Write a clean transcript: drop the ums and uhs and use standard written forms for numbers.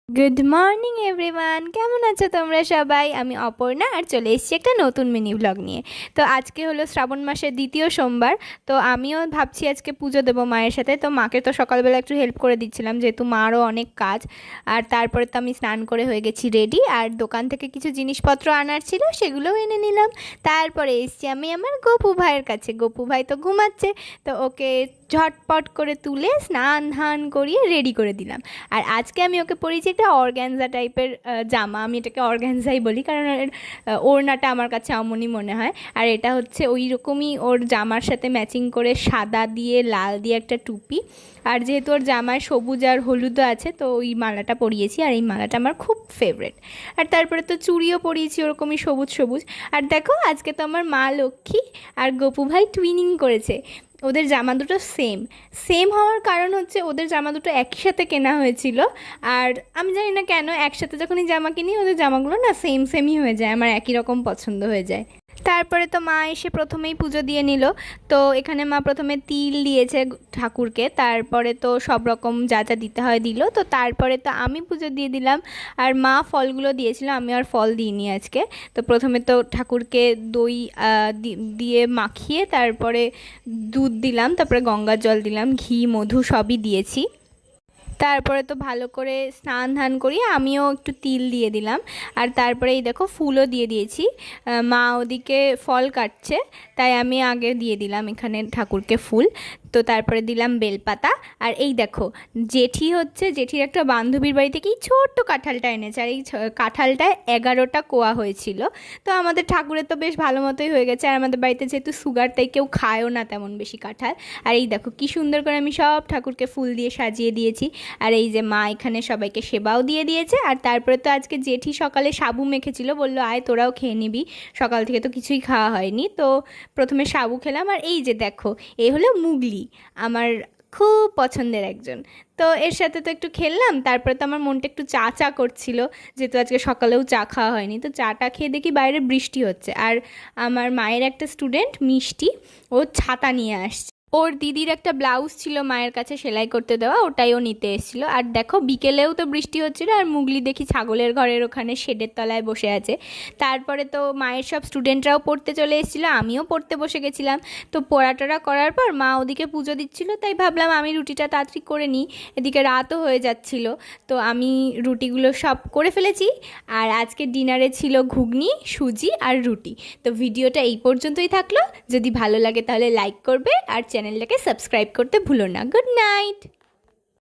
Good morning everyone, কেমন আছো তোমরা সবাই? আমি অপর্ণা আর চলে এসেছি একটা নতুন মিনি ব্লগ নিয়ে। তো আজকে হলো শ্রাবণ মাসের দ্বিতীয় সোমবার। তো আমিও ভাবছি আজকে পুজো দেবো মায়ের সাথে। তো মাকে তো সকালবেলা একটু হেল্প করে দিচ্ছিলাম, যেহেতু মারও অনেক কাজ। আর তারপরে তো আমি স্নান করে হয়ে গেছি রেডি, আর দোকান থেকে কিছু জিনিসপত্র আনার ছিল সেগুলোও এনে নিলাম। তারপরে এসছি আমি আমার গপু ভাইয়ের কাছে। গপু ভাই তো ঘুমাচ্ছে, তো ওকে ঝটপট করে তুলে স্নান ধান করিয়ে রেডি করে দিলাম। আর আজকে আমি ওকে পরিয়েছি একটা অর্গ্যানজা টাইপের জামা। আমি এটাকে অর্গ্যানজাই বলি, কারণ এর ওড়নাটা আমার কাছে এমনই মনে হয়। আর এটা হচ্ছে ওই রকমই ওর জামার সাথে ম্যাচিং করে সাদা দিয়ে লাল দিয়ে একটা টুপি। আর যেহেতু ওর জামায় সবুজ আর হলুদও আছে, তো ওই মালাটা পরিয়েছি। আর এই মালাটা আমার খুব ফেভারেট। আর তারপরে তো চুড়িও পরিয়েছি ওরকমই সবুজ সবুজ। আর দেখো, আজকে তো আমার মা লক্ষ্মী আর গপু ভাই টুইনিং করেছে। ওদের জামা দুটো সেম সেম হওয়ার কারণ হচ্ছে ওদের জামা দুটো একই সাথে কেনা হয়েছিল। আর আমি জানি না কেন, একসাথে যখনই জামা কিনি ওদের জামাগুলো না সেম সেমই হয়ে যায়, আমার একই রকম পছন্দ হয়ে যায়। তারপরে তো মা এসে প্রথমেই পুজো দিয়ে নিল। তো এখানে মা প্রথমে তিল দিয়েছে ঠাকুরকে, তারপরে তো সব রকম যা যা দিতে হয় দিল। তো তারপরে তো আমি পুজো দিয়ে দিলাম, আর মা ফলগুলো দিয়েছিল, আমি আর ফল দিইনি আজকে। তো প্রথমে তো ঠাকুরকে দই দিয়ে মাখিয়ে তারপরে দুধ দিলাম, তারপরে গঙ্গার জল দিলাম, ঘি মধু সবই দিয়েছি। তারপরে তো ভালো করে স্নান ধান করিয়ে আমিও একটু তিল দিয়ে দিলাম। আর তারপরে এই দেখো ফুলও দিয়ে দিয়েছি। মা ওদিকে ফল কাটছে, তাই আমি আগে দিয়ে দিলাম এখানে ঠাকুরকে ফুল। তো তারপরে দিলাম বেলপাতা। আর এই দেখো, জেঠির একটা বান্ধবীর বাড়ি থেকে এই ছোট্ট কাঁঠালটা এনেছে। আর এই কাঁঠালটায় 11টা কোয়া হয়েছিল। তো আমাদের ঠাকুরের তো বেশ ভালো মতোই হয়ে গেছে। আর আমাদের বাড়িতে যেহেতু সুগার, তাই কেউ খায়ও না তেমন বেশি কাঁঠাল। আর এই দেখো কি সুন্দর করে আমি সব ঠাকুরকে ফুল দিয়ে সাজিয়ে দিয়েছি। আর এই যে মা এখানে সবাইকে সেবাও দিয়ে দিয়েছে। আর তারপরে তো আজকে জেঠি সকালে সাবু মেখেছিল, বললো আয় তোরাও খেয়ে নিবি, সকাল থেকে তো কিছুই খাওয়া হয়নি। তো প্রথমে সাবু খেলাম। আর এই যে দেখো, এই হলো মুগলি, আমার খুব পছন্দের একজন। তো এর সাথে তো একটু খেললাম। তারপরে তো আমার মনটা একটু চা চা করছিল, যেহেতু আজকে সকালেও চা খাওয়া হয়নি। তো চাটা খেয়ে দেখি বাইরে বৃষ্টি হচ্ছে। আর আমার মায়ের একটা স্টুডেন্ট মিষ্টি, ও ছাতা নিয়ে আসছে। ওর দিদির একটা ব্লাউজ ছিল মায়ের কাছে সেলাই করতে দেওয়া, ওটাই ও নিতে এসেছিলো। আর দেখো বিকেলেও তো বৃষ্টি হচ্ছিলো, আর মুগলি দেখি ছাগলের ঘরের ওখানে শেডের তলায় বসে আছে। তারপরে তো মায়ের সব স্টুডেন্টরাও পড়তে চলে এসেছিলো, আমিও পড়তে বসে গেছিলাম। তো পড়াটরা করার পর মা ওদিকে পুজো দিচ্ছিলো, তাই ভাবলাম আমি রুটিটা তাড়াতাড়ি করে নিই, এদিকে রাতও হয়ে যাচ্ছিলো। তো আমি রুটিগুলো সব করে ফেলেছি। আর আজকে ডিনারে ছিল ঘুগনি, সুজি আর রুটি। তো ভিডিওটা এই পর্যন্তই থাকলো। যদি ভালো লাগে তাহলে লাইক করবে, আর চ্যানেলটাকে সাবস্ক্রাইব করতে ভুলো না। Good night.